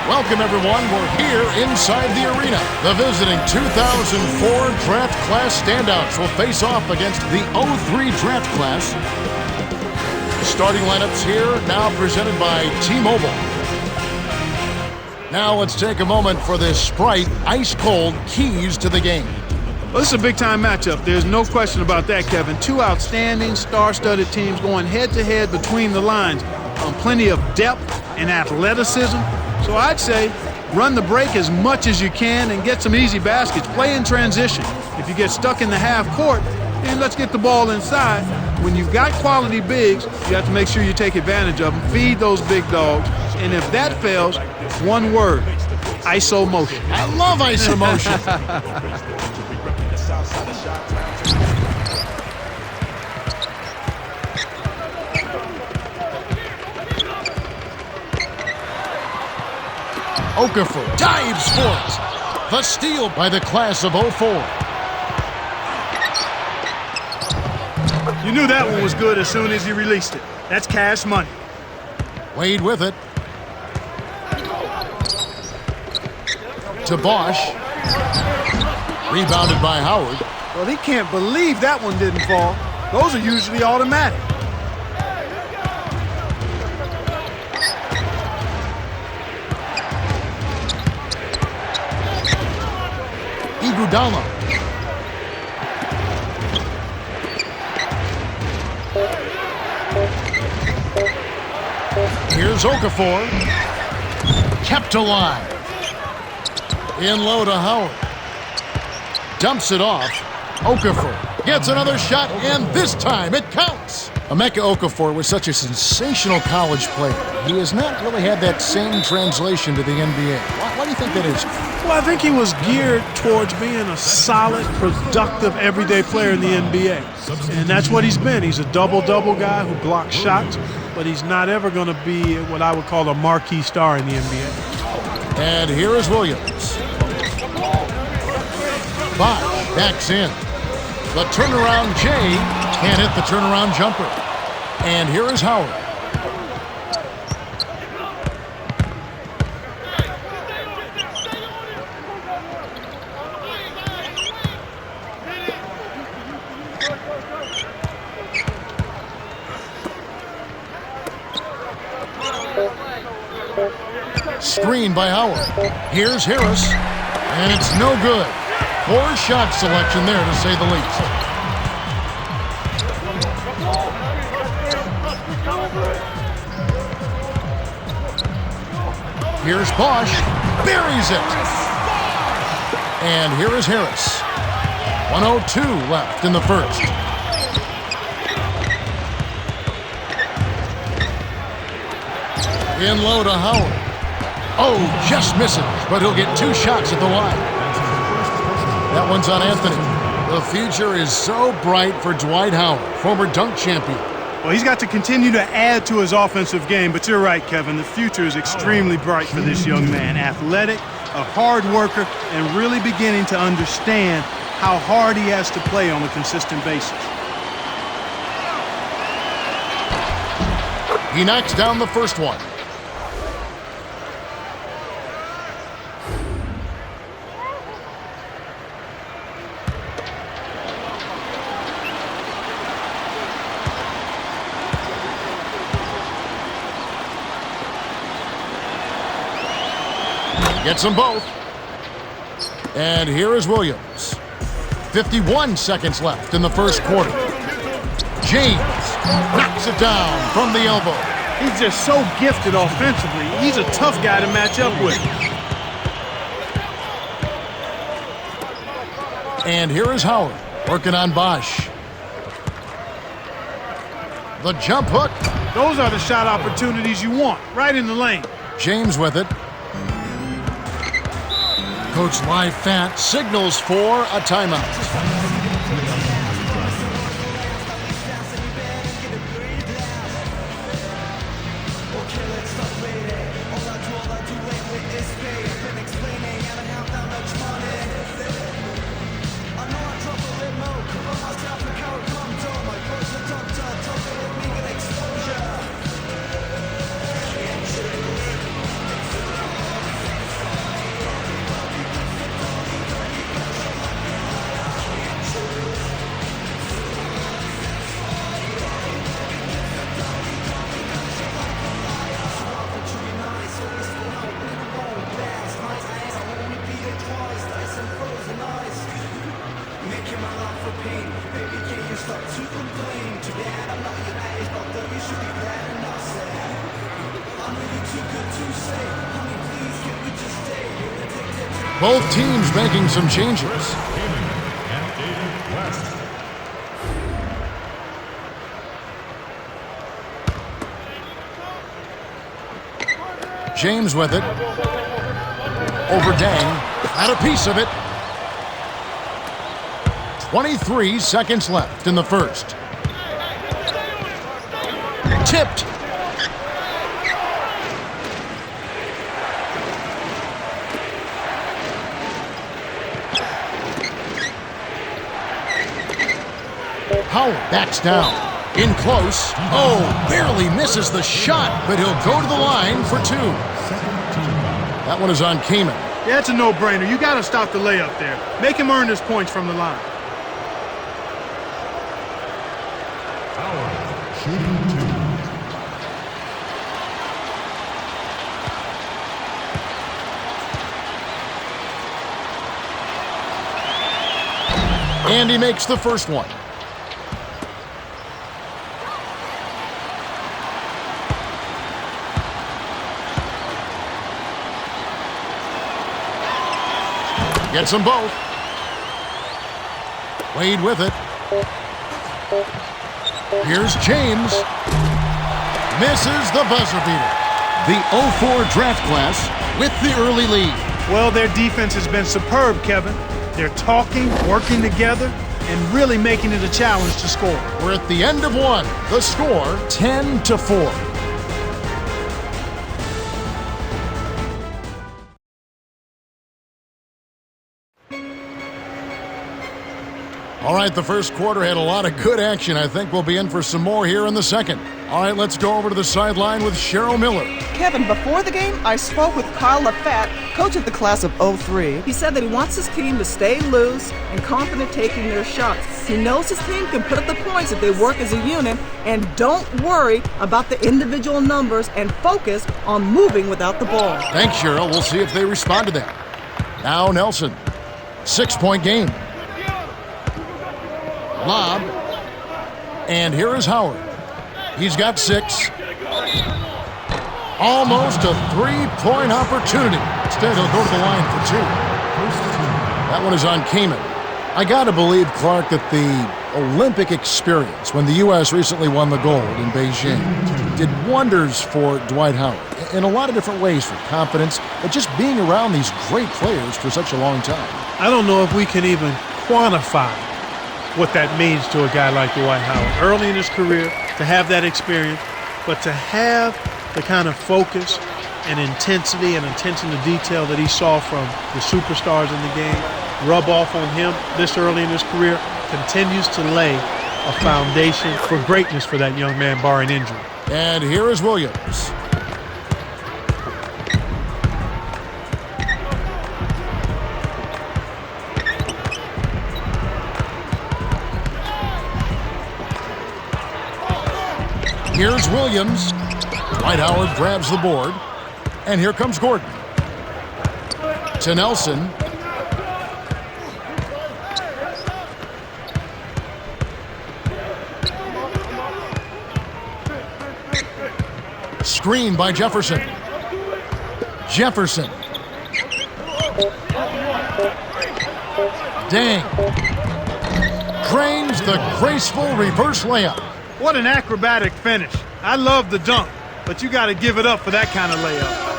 Welcome, everyone. We're here inside the arena. The visiting 2004 draft class standouts will face off against the 03 draft class. Starting lineups here, now presented by T-Mobile. Now let's take a moment for this Sprite ice-cold keys to the game. Well, this is a big-time matchup. There's no question about that, Kevin. Two outstanding, star-studded teams going head-to-head between the lines on plenty of depth and athleticism. So I'd say run the break as much as you can and get some easy baskets. Play in transition. If you get stuck in the half court, then let's get the ball inside. When you've got quality bigs, you have to make sure you take advantage of them. Feed those big dogs. And if that fails, one word, ISO motion. I love ISO motion. Okafor dives for it. The steal by the class of 04. You knew that one was good as soon as he released it. That's cash money. Wade with it. To Bosch. Rebounded by Howard. Well, he can't believe that one didn't fall. Those are usually automatic. Iguodala. Here's Okafor. Kept alive. In low to Howard. Dumps it off. Okafor gets another shot, and this time it counts. Emeka Okafor was such a sensational college player. He has not really had that same translation to the NBA. Why do you think that is? Well, I think he was geared towards being a solid, productive, everyday player in the NBA. And that's what he's been. He's a double-double guy who blocks shots, but he's not ever going to be what I would call a marquee star in the NBA. And here is Williams. Bosch backs in. The turnaround Jay can't hit the turnaround jumper. And here is Howard. Screen by Howard. Here's Harris. And it's no good. Poor shot selection there, to say the least. Here's Bosch. Buries it. And here is Harris. 1:02 left in the first. In low to Howard. Oh, just misses, but he'll get two shots at the line. That one's on Anthony. The future is so bright for Dwight Howard, former dunk champion. Well, he's got to continue to add to his offensive game, but you're right, Kevin. The future is extremely bright for this young man. Athletic, a hard worker, and really beginning to understand how hard he has to play on a consistent basis. He knocks down the first one. Gets them both. And here is Williams. 51 seconds left in the first quarter. James knocks it down from the elbow. He's just so gifted offensively. He's a tough guy to match up with. And here is Howard working on Bosch. The jump hook. Those are the shot opportunities you want, right in the lane. James with it. Coach Lyfant signals for a timeout. Both teams making some changes. James with it. Over Dang. Had a piece of it. 23 seconds left in the first. Tipped. Howard backs down. In close. Oh, barely misses the shot, but he'll go to the line for two. That one is on Kaman. Yeah, it's a no-brainer. You got to stop the layup there. Make him earn his points from the line. Howard shooting two. And he makes the first one. Gets them both. Wade with it. Here's James. Misses the buzzer beater. The 04 draft class with the early lead. Well, their defense has been superb, Kevin. They're talking, working together, and really making it a challenge to score. We're at the end of one. The score, 10-4. All right, the first quarter had a lot of good action. I think we'll be in for some more here in the second. All right, let's go over to the sideline with Cheryl Miller. Kevin, before the game, I spoke with Kyle LaFat, coach of the class of 03. He said that he wants his team to stay loose and confident taking their shots. He knows his team can put up the points if they work as a unit, and don't worry about the individual numbers and focus on moving without the ball. Thanks, Cheryl. We'll see if they respond to that. Now Nelson. 6-point game. Lob. And here is Howard. He's got 6. Almost a 3-point opportunity. Instead, he'll go to the line for 2. That one is on Kaman. I got to believe, Clark, that the Olympic experience, when the U.S. recently won the gold in Beijing, did wonders for Dwight Howard in a lot of different ways, for confidence, but just being around these great players for such a long time. I don't know if we can even quantify what that means to a guy like Dwight Howard. Early in his career, to have that experience, but to have the kind of focus and intensity and attention to detail that he saw from the superstars in the game rub off on him this early in his career continues to lay a foundation for greatness for that young man, barring injury. And here is Williams. Here's Williams. Dwight Howard grabs the board. And here comes Gordon. To Nelson. Screen by Jefferson. Jefferson. Dang. Drains the graceful reverse layup. What an acrobatic finish. I love the dunk, but you got to give it up for that kind of layup.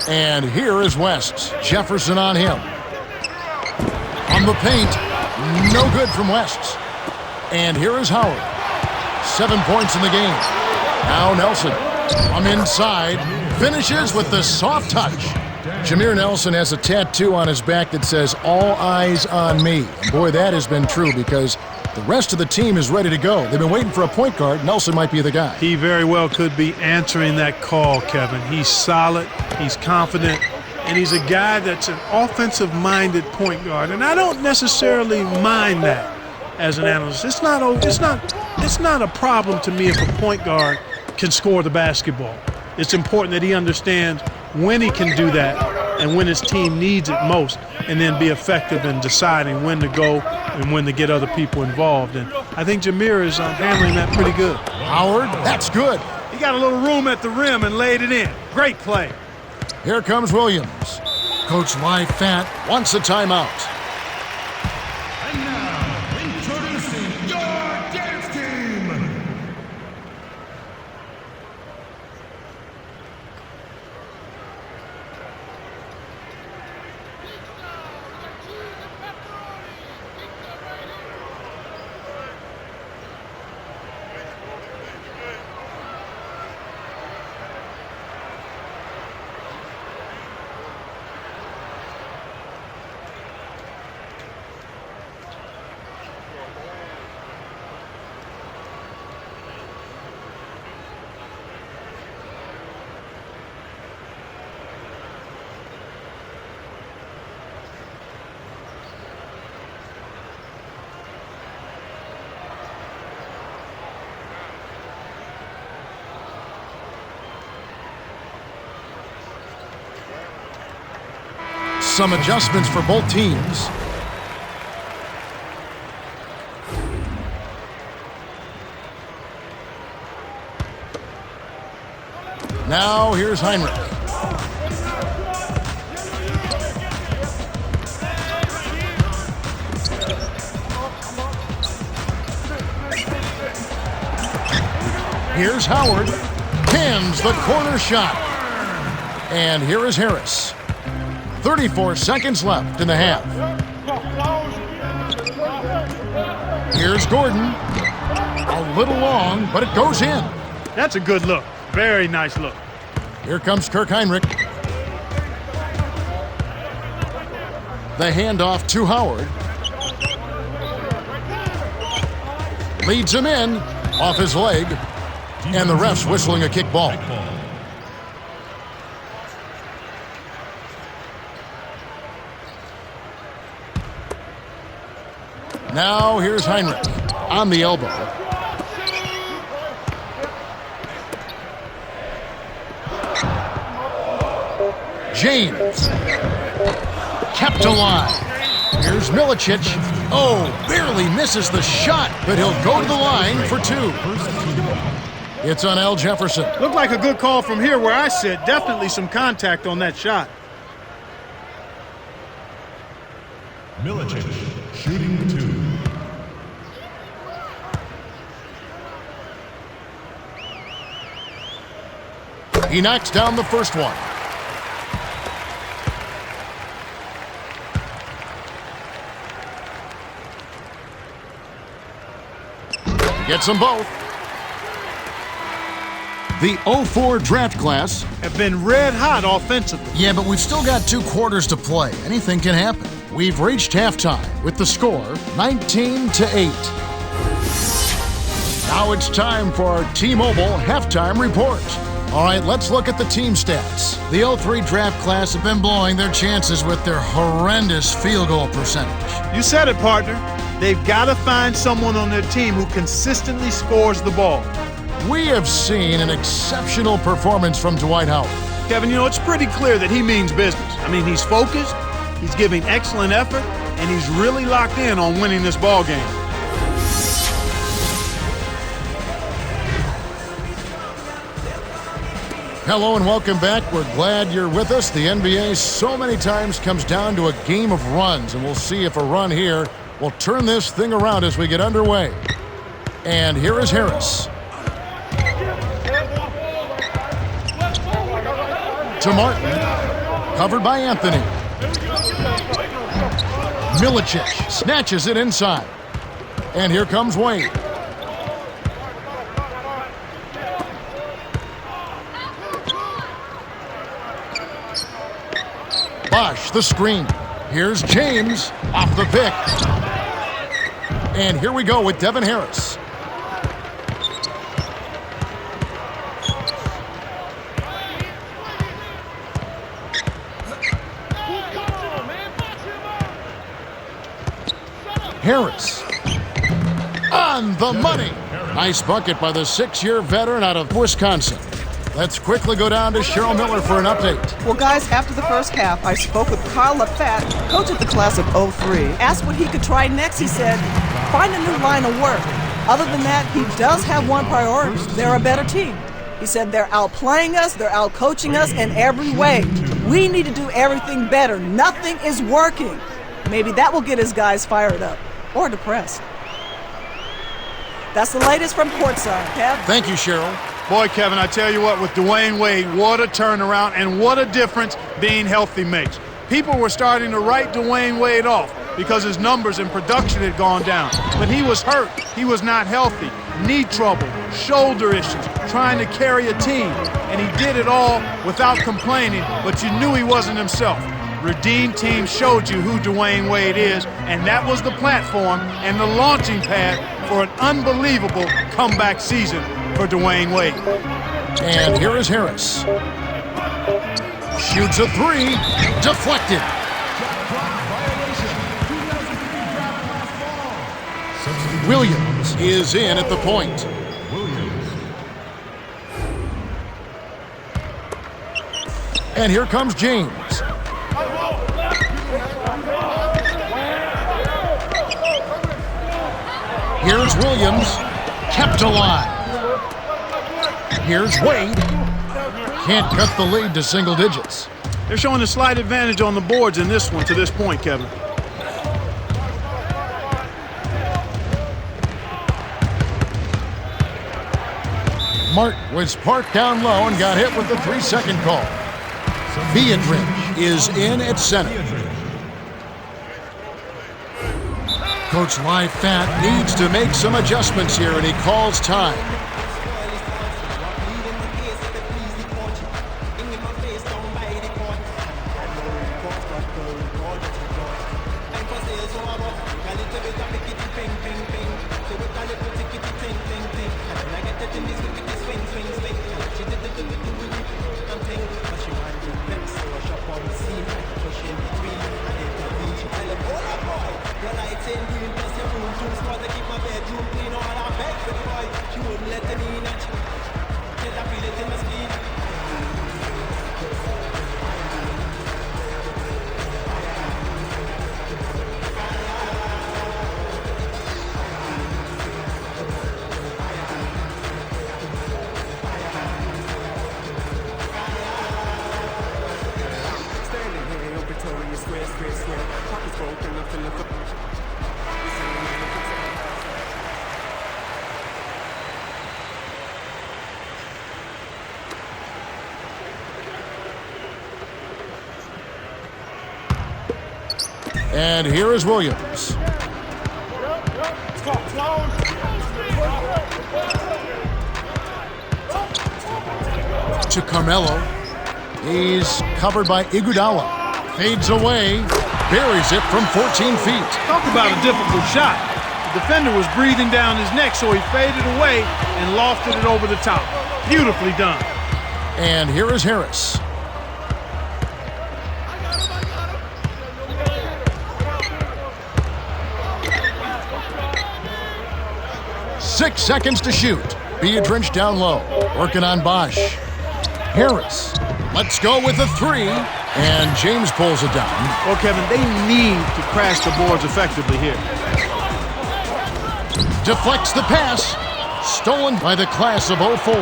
And here is West. Jefferson on him. On the paint. No good from West. And here is Howard. 7 points in the game. Now Nelson. From inside. Finishes with the soft touch. Jameer Nelson has a tattoo on his back that says, "All eyes on me." And boy, that has been true because the rest of the team is ready to go. They've been waiting for a point guard. Nelson might be the guy. He very well could be answering that call, Kevin. He's solid, he's confident, and he's a guy that's an offensive-minded point guard. And I don't necessarily mind that as an analyst. It's not a problem to me if a point guard can score the basketball. It's important that he understands when he can do that and when his team needs it most, and then be effective in deciding when to go and when to get other people involved. And I think Jameer is handling that pretty good. Howard, that's good. He got a little room at the rim and laid it in. Great play. Here comes Williams. Coach Live Fat wants a timeout. And now, introducing your dance team. Some adjustments for both teams. Now here's Heinrich. Here's Howard. Pins the corner shot. And here is Harris. 34 seconds left in the half. Here's Gordon. A little long, but it goes in. That's a good look. Very nice look. Here comes Kirk Heinrich. The handoff to Howard. Leads him in off his leg. And the ref's whistling a kick ball. Now here's Heinrich on the elbow. James kept alive. Here's Milicic. Oh, barely misses the shot, but he'll go to the line for two. It's on Al Jefferson. Looked like a good call from here where I sit. Definitely some contact on that shot. Milicic, shooting two. He knocks down the first one. Gets them both. The 04 draft class Have been red hot offensively. Yeah, but we've still got 2 quarters to play. Anything can happen. We've reached halftime with the score 19-8. Now it's time for our T-Mobile halftime report. All right, let's look at the team stats. The 03 draft class have been blowing their chances with their horrendous field goal percentage. You said it, partner. They've got to find someone on their team who consistently scores the ball. We have seen an exceptional performance from Dwight Howard. Kevin, you know, it's pretty clear that he means business. I mean, he's focused, he's giving excellent effort, and he's really locked in on winning this ball game. Hello and welcome back. We're glad you're with us. The NBA so many times comes down to a game of runs, and we'll see if a run here will turn this thing around as we get underway. And here is Harris. To Martin. Covered by Anthony. Milicic snatches it inside. And here comes Wayne. Bosh, the screen. Here's James off the pick. And here we go with Devin Harris. Harris on the money. Nice bucket by the 6-year veteran out of Wisconsin. Let's quickly go down to Cheryl Miller for an update. Well, guys, after the first half, I spoke with Kyle LaFat, coach of the class of '03. Asked what he could try next. He said, find a new line of work. Other than that, he does have one priority. They're a better team. He said they're outplaying us, they're outcoaching us in every way. We need to do everything better. Nothing is working. Maybe that will get his guys fired up or depressed. That's the latest from courtside. Kev? Thank you, Cheryl. Boy, Kevin, I tell you what, with Dwayne Wade, what a turnaround and what a difference being healthy makes. People were starting to write Dwayne Wade off because his numbers and production had gone down. But he was hurt. He was not healthy. Knee trouble, shoulder issues, trying to carry a team. And he did it all without complaining, but you knew he wasn't himself. Redeem Team showed you who Dwayne Wade is, and that was the platform and the launching pad for an unbelievable comeback season for Dwayne Wade. And here is Harris. Shoots a three. Deflected. Williams is in at the point. And here comes James. Here's Williams. Kept alive. Here's Wade. Can't cut the lead to single digits. They're showing a slight advantage on the boards in this one to this point, Kevin. Martin was parked down low and got hit with the 3-second call. Beatrice is in at center. Coach LaFat needs to make some adjustments here, and he calls time. And here is Williams. To Carmelo. He's covered by Iguodala. Fades away. Buries it from 14 feet. Talk about a difficult shot. The defender was breathing down his neck, so he faded away and lofted it over the top. Beautifully done. And here is Harris. Six seconds to shoot. Beatrice down low. Working on Bosch. Harris. Let's go with a three. And James pulls it down. Well, Kevin, they need to crash the boards effectively here. Deflects the pass. Stolen by the class of '04.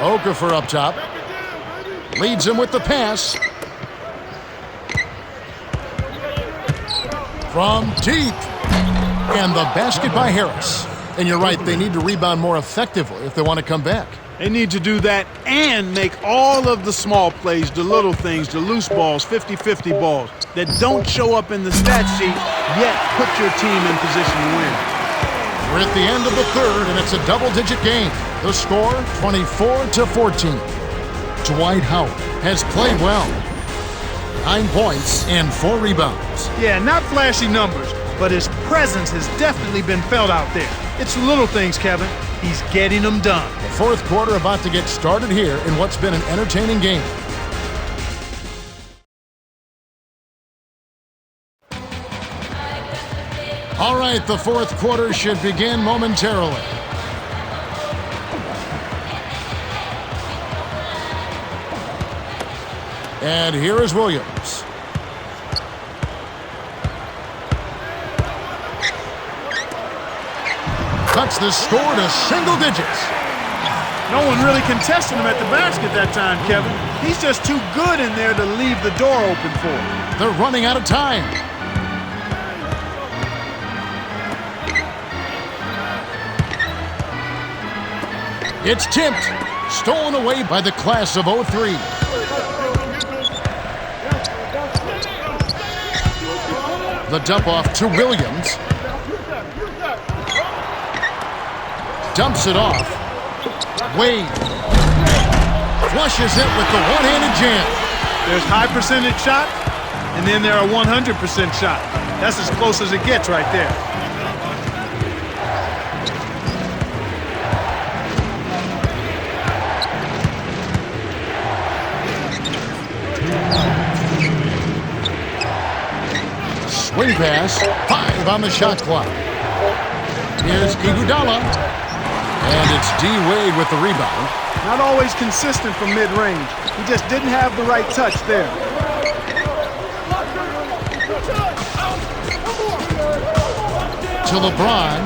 Okafor up top. Leads him with the pass. From deep. And the basket by Harris. And you're right, they need to rebound more effectively if they want to come back. They need to do that and make all of the small plays, the little things, the loose balls, 50-50 balls that don't show up in the stat sheet, yet put your team in position to win. We're at the end of the third, and it's a double-digit game. The score, 24-14. Dwight Howard has played well. 9 points and 4 rebounds. Yeah, not flashy numbers, but his presence has definitely been felt out there. It's the little things, Kevin. He's getting them done. The fourth quarter about to get started here in what's been an entertaining game. All right, the fourth quarter should begin momentarily. And here is Williams. Cuts the score to single digits. No one really contested him at the basket that time, Kevin. He's just too good in there to leave the door open for him. They're running out of time. It's tipped. Stolen away by the class of 03. The dump off to Williams. Dumps it off. Wade flushes it with the one-handed jam. There's high percentage shot, and then there are 100% shot. That's as close as it gets right there. Swing pass, 5 on the shot clock. Here's Iguodala, and it's D. Wade with the rebound. Not always consistent from mid-range. He just didn't have the right touch there. To LeBron,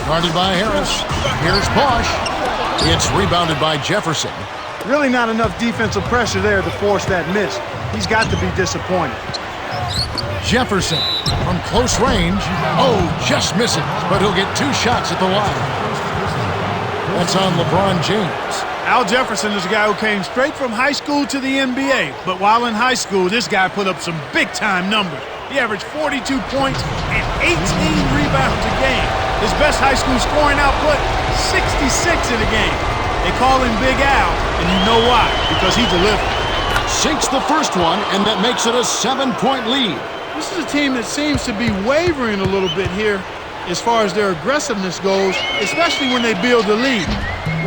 guarded by Harris. Here's Bosch. It's rebounded by Jefferson. Really not enough defensive pressure there to force that miss. He's got to be disappointed. Jefferson from close range. Oh, just misses, but he'll get 2 shots at the line. That's on LeBron James. Al Jefferson is a guy who came straight from high school to the NBA. But while in high school, this guy put up some big-time numbers. He averaged 42 points and 18 rebounds a game. His best high school scoring output, 66 in a game. They call him Big Al, and you know why, because he delivered. Sinks the first one, and that makes it a 7-point lead. This is a team that seems to be wavering a little bit here as far as their aggressiveness goes, especially when they build the lead.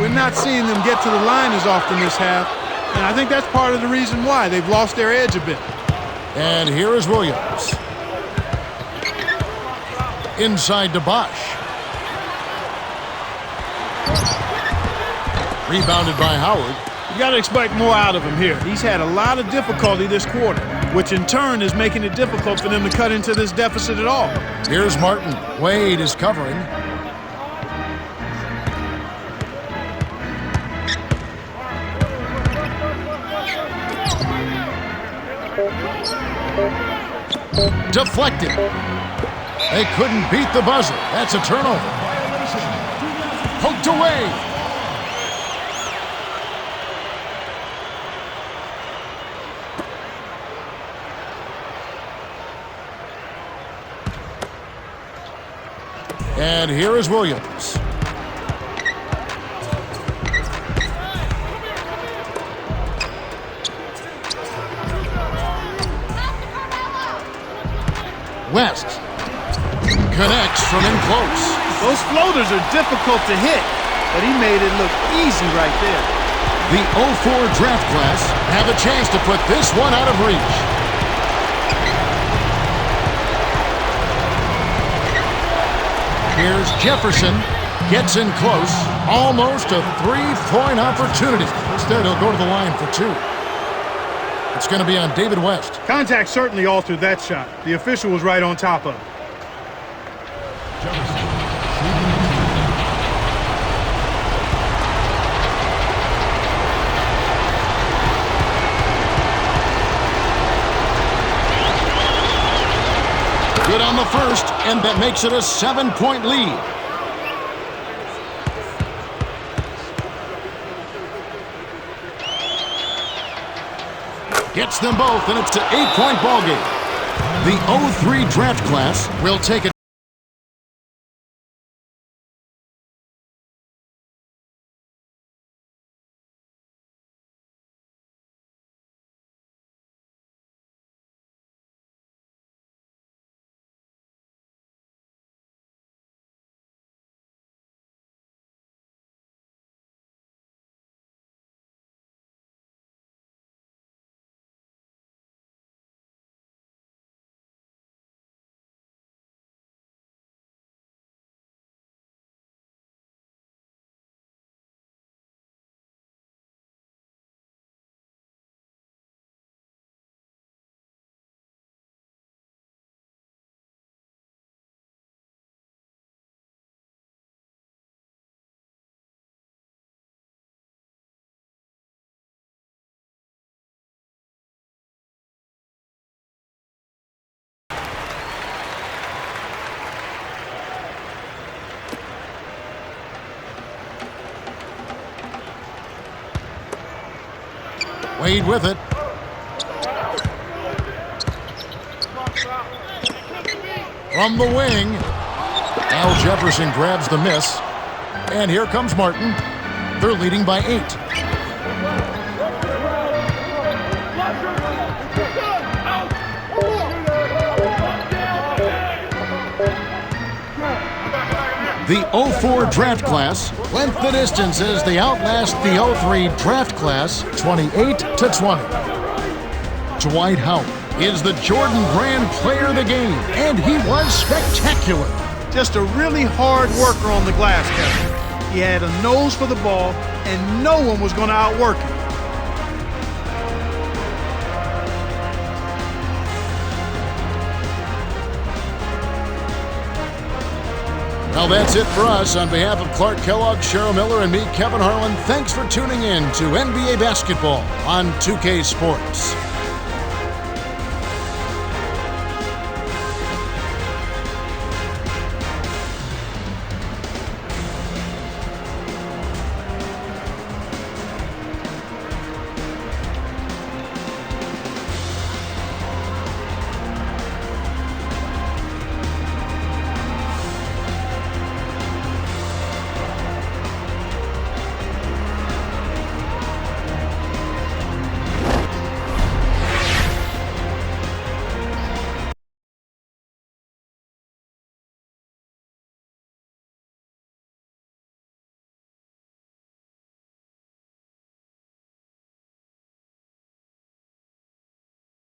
We're not seeing them get to the line as often this half, and I think that's part of the reason why they've lost their edge a bit. And here is Williams. Inside to Bosch. Rebounded by Howard. You got to expect more out of him here. He's had a lot of difficulty this quarter, which in turn is making it difficult for them to cut into this deficit at all. Here's Martin. Wade is covering. Deflected. They couldn't beat the buzzer. That's a turnover. Poked away. And here is Williams. West connects from in close. Those floaters are difficult to hit, but he made it look easy right there. The 04 draft class have a chance to put this one out of reach. Here's Jefferson. Gets in close. Almost a 3-point opportunity. Instead, he'll go to the line for 2. It's going to be on David West. Contact certainly altered that shot. The official was right on top of it. Good on the first, and that makes it a 7-point lead. Gets them both, and it's an 8-point ball game. The 03 draft class will take a Wade with it. From the wing, Al Jefferson grabs the miss. And here comes Martin. They're leading by 8. The 04 draft class went the distance as they outlast the 03 draft class 28-20. Dwight Howard is the Jordan Brand Player of the Game, and he was spectacular. Just a really hard worker on the glass, Kevin. He had a nose for the ball, and no one was going to outwork him. Well, that's it for us. On behalf of Clark Kellogg, Cheryl Miller, and me, Kevin Harlan, thanks for tuning in to NBA Basketball on 2K Sports.